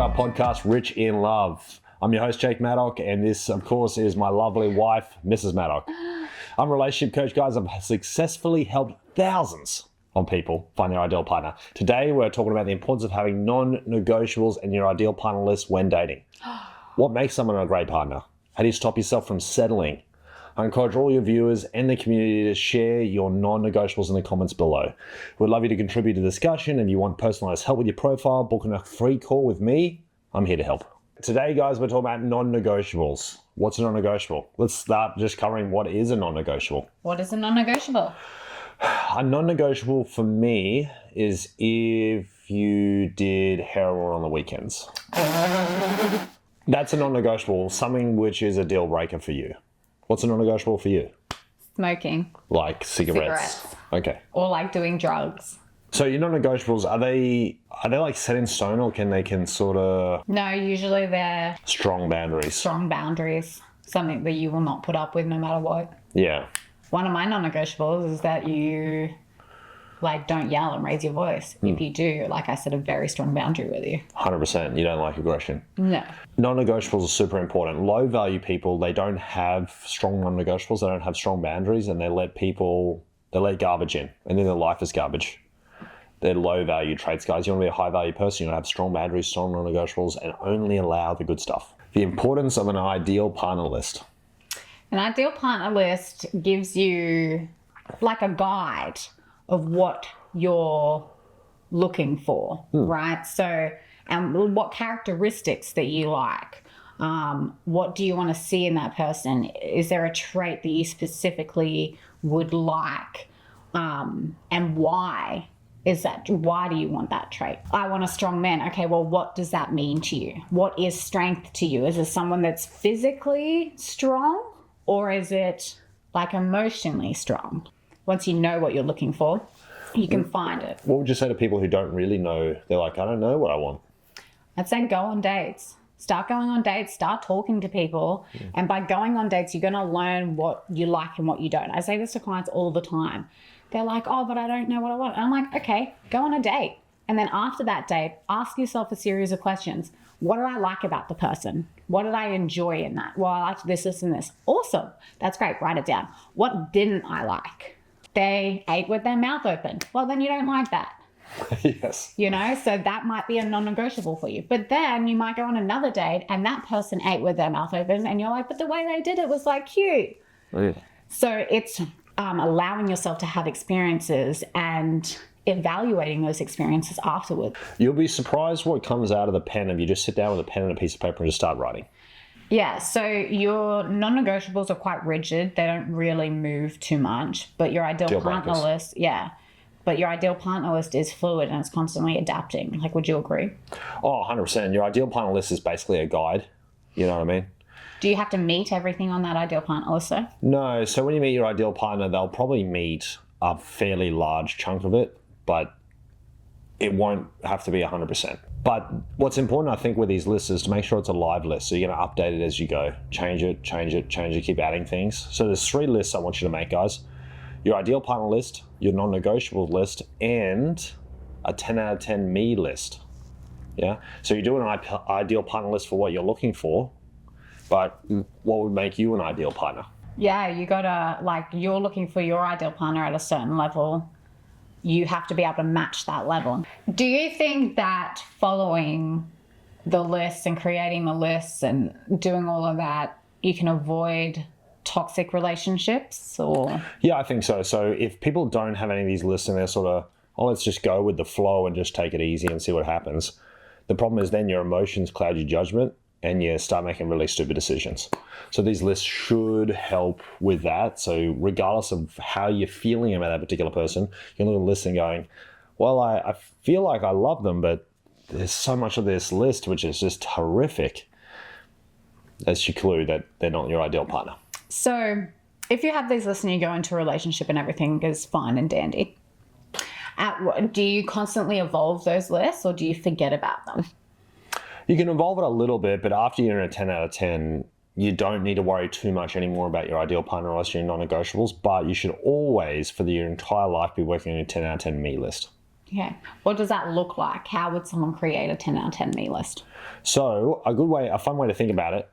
our podcast, Rich in Love. I'm your host, Jake Maddock, and this, of course, is my lovely wife, Mrs. Maddock. I'm a relationship coach, guys. I've successfully helped thousands of people find their ideal partner. Today, we're talking about the importance of having non-negotiables in your ideal partner list when dating. What makes someone a great partner? How do you stop yourself from settling? I encourage all your viewers and the community to share your non-negotiables in the comments below. We'd love you to contribute to the discussion. If you want personalized help with your profile, booking a free call with me, I'm here to help. Today, guys, we're talking about non-negotiables. What's a non-negotiable? Let's start just covering what is a non-negotiable. What is a non-negotiable? A non-negotiable for me is if you did heroin on the weekends. That's a non-negotiable, something which is a deal breaker for you. What's a non-negotiable for you? Smoking. Like cigarettes. Okay. Or like doing drugs. So your non-negotiables, are they like set in stone, or can sort of... No, usually they're strong boundaries. Strong boundaries. Something that you will not put up with no matter what. Yeah. One of my non-negotiables is that you don't yell and raise your voice. If you do, like I set a very strong boundary with you. 100%. You don't like aggression. No. Non-negotiables are super important. Low-value people, they don't have strong non-negotiables. They don't have strong boundaries, and they let garbage in, and then their life is garbage. They're low-value traits, guys. You want to be a high-value person. You want to have strong boundaries, strong non-negotiables, and only allow the good stuff. The importance of an ideal partner list. An ideal partner list gives you like a guide of what you're looking for, right? So, and what characteristics that you like. What do you want to see in that person? Is there a trait that you specifically would like? And why is that? Why do you want that trait? I want a strong man. Okay, well, what does that mean to you? What is strength to you? Is it someone that's physically strong, or is it like emotionally strong? Once you know what you're looking for, you can find it. What would you say to people who don't really know? They're like, I don't know what I want. I'd say go on dates. Start going on dates. Start talking to people. And by going on dates, you're going to learn what you like and what you don't. I say this to clients all the time. They're like, oh, but I don't know what I want. And I'm like, okay, go on a date. And then after that date, ask yourself a series of questions. What did I like about the person? What did I enjoy in that? Well, I liked this, this, and this. Awesome. That's great. Write it down. What didn't I like? They ate with their mouth open. Well, then you don't like that. Yes. You know, so that might be a non-negotiable for you. But then you might go on another date and that person ate with their mouth open and you're like, but the way they did it was like cute. Oh, yeah. So it's allowing yourself to have experiences and evaluating those experiences afterwards. You'll be surprised what comes out of the pen if you just sit down with a pen and a piece of paper and just start writing. Yeah, so your non-negotiables are quite rigid. They don't really move too much, but your ideal partner list, but your ideal partner list is fluid and it's constantly adapting. Like, would you agree? Oh, 100%. Your ideal partner list is basically a guide. You know what I mean? Do you have to meet everything on that ideal partner list, though? No. So when you meet your ideal partner, they'll probably meet a fairly large chunk of it, but it won't have to be 100%. But what's important, I think, with these lists is to make sure it's a live list. So you're going to update it as you go. Change it, keep adding things. So there's 3 lists I want you to make, guys. Your ideal partner list, your non-negotiable list, and a 10 out of 10 me list. Yeah? So you're doing an ideal partner list for what you're looking for, but what would make you an ideal partner? Yeah, you got to, you're looking for your ideal partner at a certain level. You have to be able to match that level. Do you think that following the lists and creating the lists and doing all of that, you can avoid toxic relationships? Or yeah, I think so. So if people don't have any of these lists and they're sort of, oh, let's just go with the flow and just take it easy and see what happens. The problem is then your emotions cloud your judgment and you start making really stupid decisions. So these lists should help with that. So regardless of how you're feeling about that particular person, you can look at the list and going, well, I feel like I love them, but there's so much of this list which is just horrific. That's your clue that they're not your ideal partner. So if you have these lists and you go into a relationship and everything is fine and dandy, do you constantly evolve those lists or do you forget about them? You can evolve it a little bit, but after you're in a 10 out of 10, you don't need to worry too much anymore about your ideal partner unless you're in non-negotiables, but you should always, for your entire life, be working on your 10 out of 10 me list. Okay. What does that look like? How would someone create a 10 out of 10 me list? So a fun way to think about it,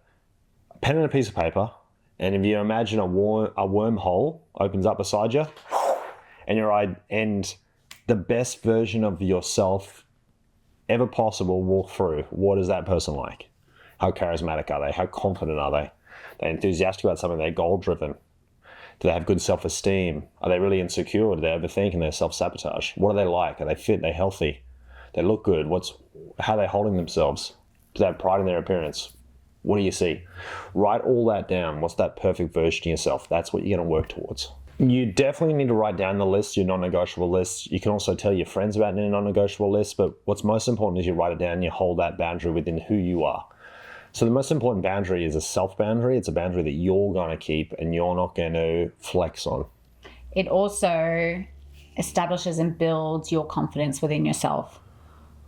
a pen and a piece of paper, and if you imagine a wormhole opens up beside you, and the best version of yourself ever possible walk through. What is that person like? How charismatic are they? How confident are they? Are they enthusiastic about something? Are they goal-driven? Do they have good self-esteem? Are they really insecure? Do they overthink and they self-sabotage? What are they like? Are they fit? Are they healthy? They look good. How are they holding themselves? Do they have pride in their appearance? What do you see? Write all that down. What's that perfect version of yourself? That's what you're going to work towards. You definitely need to write down the list, your non-negotiable list. You can also tell your friends about your non-negotiable list, but what's most important is you write it down and you hold that boundary within who you are. So the most important boundary is a self-boundary. It's a boundary that you're going to keep and you're not going to flex on. It also establishes and builds your confidence within yourself.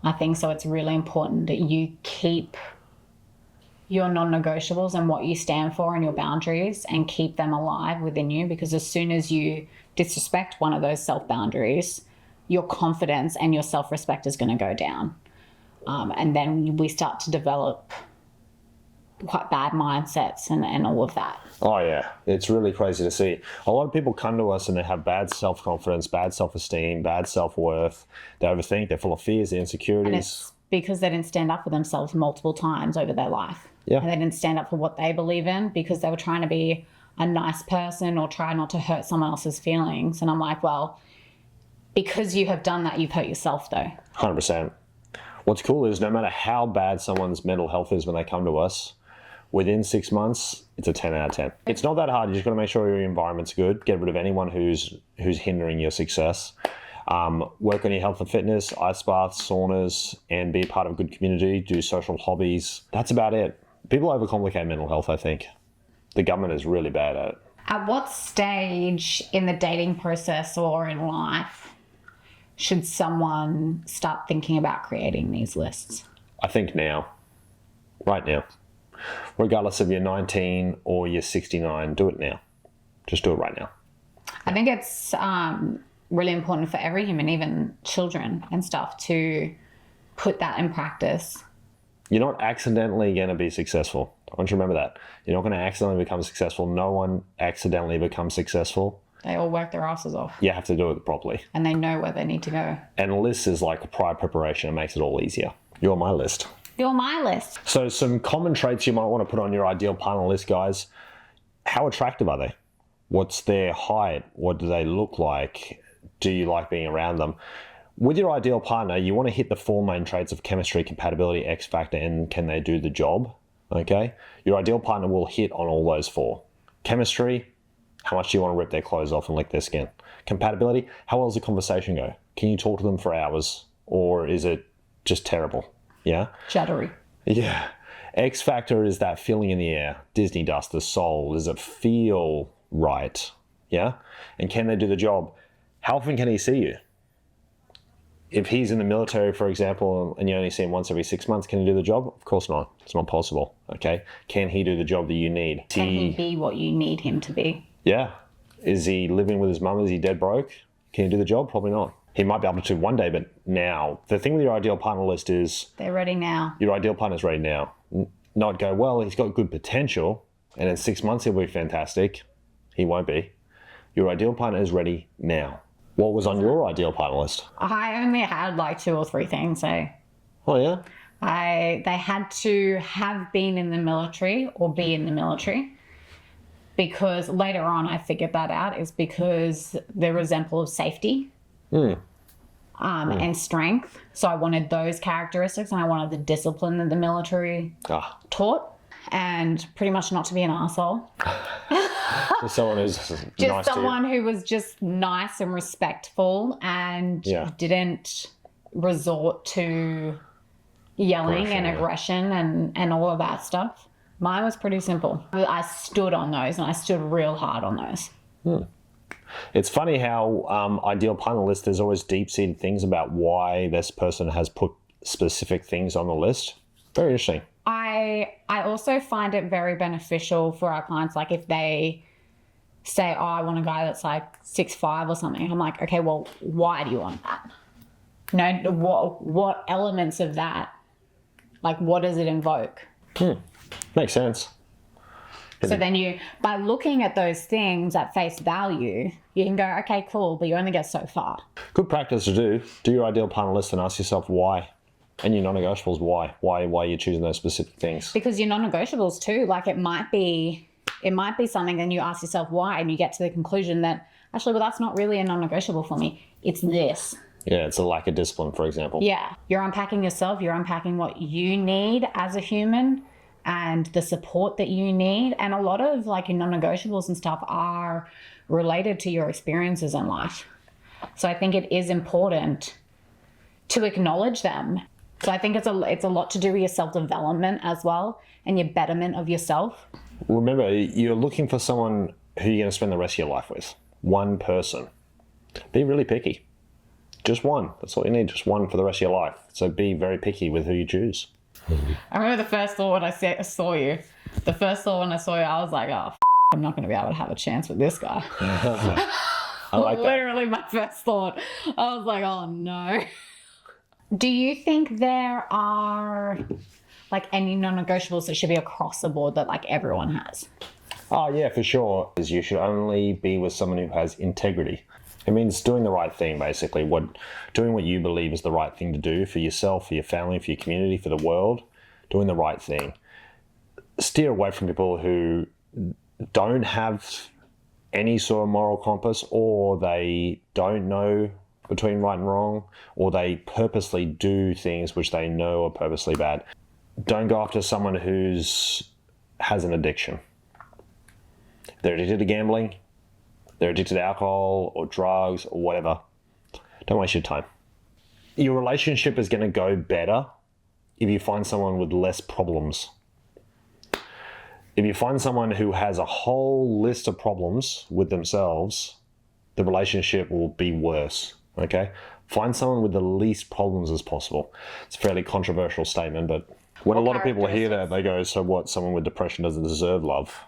I think so. It's really important that you keep your non-negotiables and what you stand for and your boundaries and keep them alive within you, because as soon as you disrespect one of those self-boundaries, your confidence and your self-respect is going to go down. And then we start to develop quite bad mindsets and all of that. Oh yeah, it's really crazy to see. A lot of people come to us and they have bad self-confidence, bad self-esteem, bad self-worth. They overthink, they're full of fears, insecurities. And it's because they didn't stand up for themselves multiple times over their life. Yeah. And they didn't stand up for what they believe in because they were trying to be a nice person or try not to hurt someone else's feelings. And I'm like, well, because you have done that, you've hurt yourself though. 100%. What's cool is no matter how bad someone's mental health is when they come to us, within 6 months, it's a 10 out of 10. It's not that hard. You just got to make sure your environment's good. Get rid of anyone who's hindering your success. Work on your health and fitness, ice baths, saunas, and be part of a good community. Do social hobbies. That's about it. People overcomplicate mental health, I think. The government is really bad at it. At what stage in the dating process or in life should someone start thinking about creating these lists? I think now. Right now. Regardless if you're 19 or you're 69, do it now. Just do it right now. I think it's really important for every human, even children and stuff, to put that in practice. You're not accidentally going to be successful. I want you to remember that. You're not going to accidentally become successful. No one accidentally becomes successful. They all work their asses off. You have to do it properly. And they know where they need to go. And a list is like a prior preparation. It makes it all easier. You're on my list. You're on my list. So some common traits you might want to put on your ideal partner list, guys. How attractive are they? What's their height? What do they look like? Do you like being around them? With your ideal partner, you want to hit the 4 main traits of chemistry, compatibility, X factor, and can they do the job? Okay? Your ideal partner will hit on all those 4. Chemistry, how much do you want to rip their clothes off and lick their skin? Compatibility, how well does the conversation go? Can you talk to them for hours? Or is it just terrible? Yeah? Juddery. Yeah. X factor is that feeling in the air. Disney dust, the soul. Does it feel right? Yeah? And can they do the job? How often can he see you? If he's in the military, for example, and you only see him once every 6 months, can he do the job? Of course not. It's not possible. Okay? Can he do the job that you need? Can he be what you need him to be? Yeah. Is he living with his mum? Is he dead broke? Can he do the job? Probably not. He might be able to one day, but now. The thing with your ideal partner list is... They're ready now. Your ideal partner's ready now. Not go, well, he's got good potential, and in 6 months he'll be fantastic. He won't be. Your ideal partner is ready now. What was on your ideal partner list? I only had like 2 or 3 things. So Oh, yeah? they had to have been in the military or be in the military, because later on I figured that out is because the example of safety and strength. So I wanted those characteristics, and I wanted the discipline that the military taught, and pretty much not to be an asshole. Just someone who's Just nice someone to you. who was just nice and respectful and didn't resort to yelling and aggression and all of that stuff. Mine was pretty simple. I stood on those, and I stood real hard on those. It's funny how ideal partner list, there's always deep-seated things about why this person has put specific things on the list. Very interesting. I also find it very beneficial for our clients, like if they say, oh, I want a guy that's like 6'5" or something. I'm like, okay, well, why do you want that? You know, what elements of that, like what does it invoke? Makes sense. So then by looking at those things at face value, you can go, okay, cool, but you only get so far. Good practice to do. Do your ideal partner list and ask yourself why. And your non-negotiables, why? Why are you choosing those specific things? Because your non-negotiables too, like it might be something, and you ask yourself why, and you get to the conclusion that actually, well, that's not really a non-negotiable for me. It's this. Yeah, it's a lack of discipline, for example. Yeah. You're unpacking yourself. You're unpacking what you need as a human and the support that you need. And a lot of like your non-negotiables and stuff are related to your experiences in life. So I think it is important to acknowledge them. So I think it's a lot to do with your self-development as well and your betterment of yourself. Remember, you're looking for someone who you're going to spend the rest of your life with. One person. Be really picky. Just one. That's all you need. Just one for the rest of your life. So be very picky with who you choose. I remember the first thought when I saw you. The first thought when I saw you, I was like, oh, I'm not going to be able to have a chance with this guy. I like that. Literally my first thought. I was like, oh no. Do you think there are like any non-negotiables that should be across the board that like everyone has? Oh yeah, for sure. You should only be with someone who has integrity. It means doing the right thing, basically. Doing what you believe is the right thing to do for yourself, for your family, for your community, for the world. Doing the right thing. Steer away from people who don't have any sort of moral compass, or they don't know between right and wrong, or they purposely do things which they know are purposely bad. Don't go after someone has an addiction. They're addicted to gambling, they're addicted to alcohol or drugs or whatever. Don't waste your time. Your relationship is going to go better if you find someone with less problems. If you find someone who has a whole list of problems with themselves, the relationship will be worse, okay? Find someone with the least problems as possible. It's a fairly controversial statement, but when a lot of people hear that, they go, so what, someone with depression doesn't deserve love?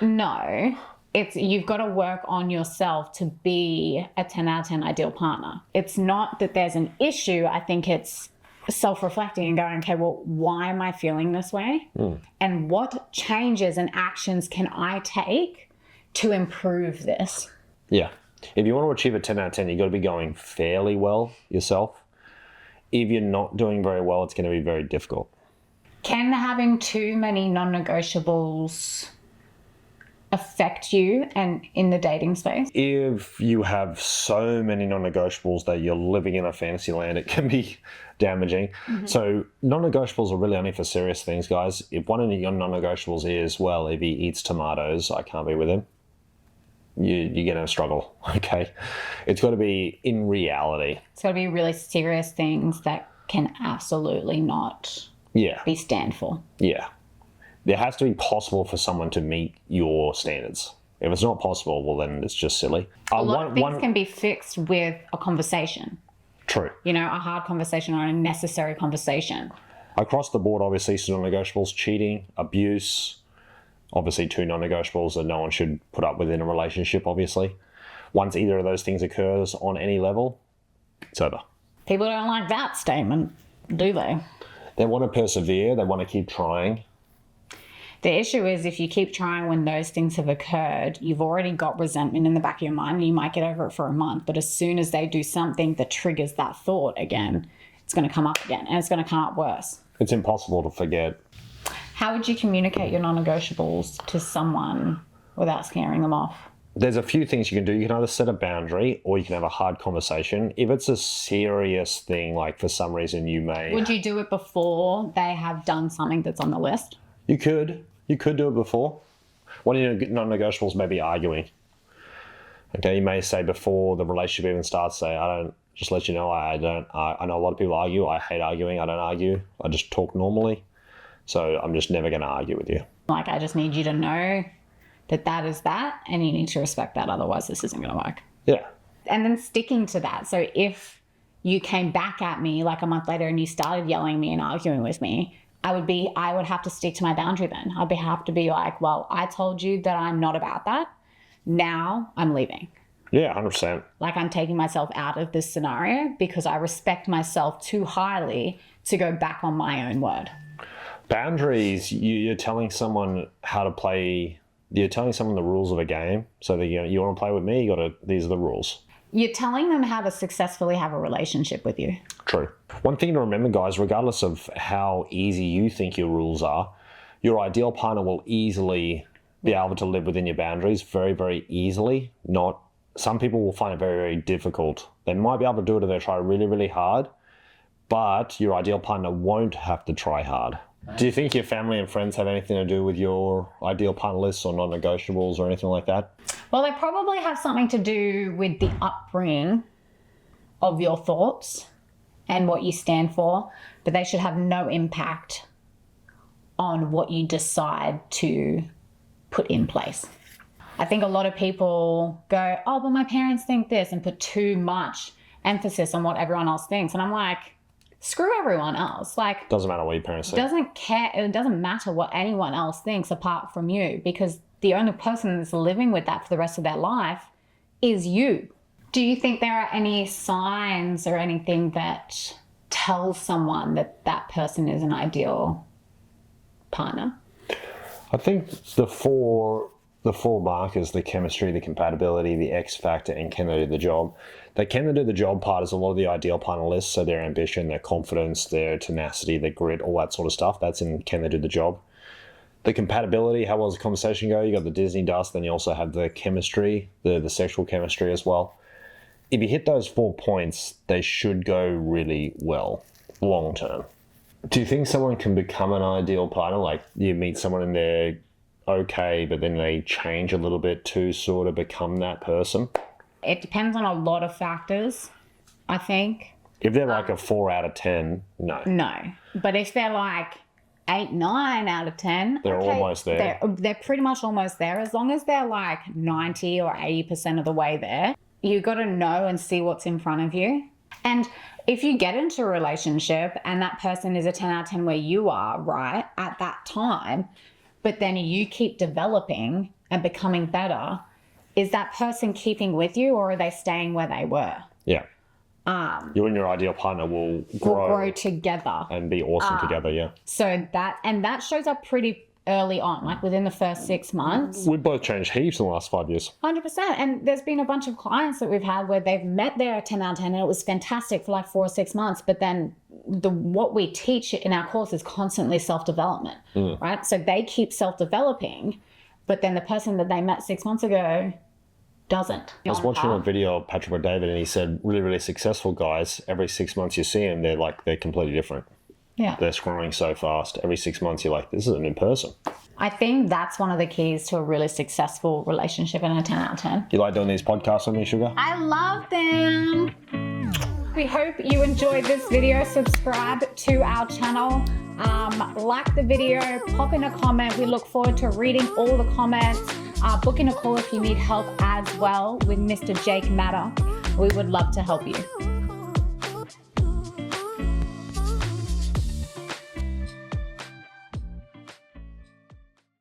No. You've got to work on yourself to be a 10 out of 10 ideal partner. It's not that there's an issue. I think it's self-reflecting and going, okay, well, why am I feeling this way? And what changes and actions can I take to improve this? Yeah. If you want to achieve a 10 out of 10, you've got to be going fairly well yourself. If you're not doing very well, it's going to be very difficult. Can having too many non-negotiables affect you and in the dating space? If you have so many non-negotiables that you're living in a fantasy land, it can be damaging. So non-negotiables are really only for serious things, guys. If one of your non-negotiables is, well, if he eats tomatoes, I can't be with him, you're going to struggle, okay? It's got to be in reality. It's got to be really serious things that can absolutely not be stand for. Yeah. There has to be possible for someone to meet your standards. If it's not possible, well, then it's just silly. A lot of things can be fixed with a conversation. True. You know, a hard conversation or a necessary conversation. Across the board, obviously, some non-negotiables: cheating, abuse. Obviously, 2 non-negotiables that no one should put up with in a relationship, obviously. Once either of those things occurs on any level, it's over. People don't like that statement, do they? They want to persevere. They want to keep trying. The issue is if you keep trying when those things have occurred, you've already got resentment in the back of your mind and you might get over it for a month. But as soon as they do something that triggers that thought again, it's going to come up again and it's going to come up worse. It's impossible to forget. How would you communicate your non-negotiables to someone without scaring them off? There's a few things you can do. You can either set a boundary or you can have a hard conversation. If it's a serious thing, like for some reason you may... Would you do it before they have done something that's on the list? You could. You could do it before. One of your non-negotiables may be arguing. Okay, you may say before the relationship even starts, say, just let you know, I know a lot of people argue. I hate arguing. I don't argue. I just talk normally. So I'm just never going to argue with you. Like, I just need you to know that is that, and you need to respect that. Otherwise, this isn't going to work. Yeah. And then sticking to that. So if you came back at me like a month later and you started yelling at me and arguing with me, I would have to stick to my boundary then. Have to be like, well, I told you that I'm not about that. Now I'm leaving. Yeah, 100%. Like I'm taking myself out of this scenario because I respect myself too highly to go back on my own word. Boundaries, you're telling someone how to play, you're telling someone the rules of a game. So that you want to play with me, these are the rules. You're telling them how to successfully have a relationship with you. True. One thing to remember, guys, regardless of how easy you think your rules are, your ideal partner will easily be able to live within your boundaries very, very easily. Some people will find it very, very difficult. They might be able to do it if they try really, really hard, but your ideal partner won't have to try hard. Do you think your family and friends have anything to do with your ideal partner lists or non-negotiables or anything like that? Well, they probably have something to do with the upbringing of your thoughts and what you stand for, but they should have no impact on what you decide to put in place. I think a lot of people go, oh, but my parents think this, and put too much emphasis on what everyone else thinks. And I'm like, screw everyone else. Like, doesn't matter what your parents think. It doesn't matter what anyone else thinks apart from you, because the only person that's living with that for the rest of their life is you. Do you think there are any signs or anything that tells someone that that person is an ideal partner? I think the four markers, the chemistry, the compatibility, the X factor, and can they do the job. The can they do the job part is a lot of the ideal partner lists. So their ambition, their confidence, their tenacity, their grit, all that sort of stuff. That's in can they do the job. The compatibility, how well does the conversation go? You got the Disney dust, then you also have the chemistry, the sexual chemistry as well. If you hit those 4 points, they should go really well long term. Do you think someone can become an ideal partner? Like you meet someone and they're okay, but then they change a little bit to sort of become that person? It depends on a lot of factors, I think. If they're like a 4 out of 10, no. No. But if they're like 8, 9 out of 10, they're almost there. They're pretty much almost there. As long as they're like 90 or 80% of the way there, you got to know and see what's in front of you. And if you get into a relationship and that person is a 10 out of 10 where you are, right, at that time, but then you keep developing and becoming better, is that person keeping with you or are they staying where they were? Yeah. You and your ideal partner will grow together and be awesome together, yeah. So that shows up pretty early on, like within the first 6 months. We've both changed heaps in the last 5 years. 100%. And there's been a bunch of clients that we've had where they've met their 10 out of 10 and it was fantastic for like 4 or 6 months. But then what we teach in our course is constantly self-development, right? So they keep self-developing, but then the person that they met 6 months ago doesn't. I was watching a video of Patrick David and he said really, really successful guys, every 6 months you see them, they're completely different. Yeah. They're growing so fast. Every 6 months you're like, this is a new person. I think that's one of the keys to a really successful relationship and a 10 out of 10. You like doing these podcasts with me, Sugar? I love them. We hope you enjoyed this video. Subscribe to our channel. Like the video, pop in a comment. We look forward to reading all the comments. Book in a call if you need help as well with Mr. Jake Maddock. We would love to help you.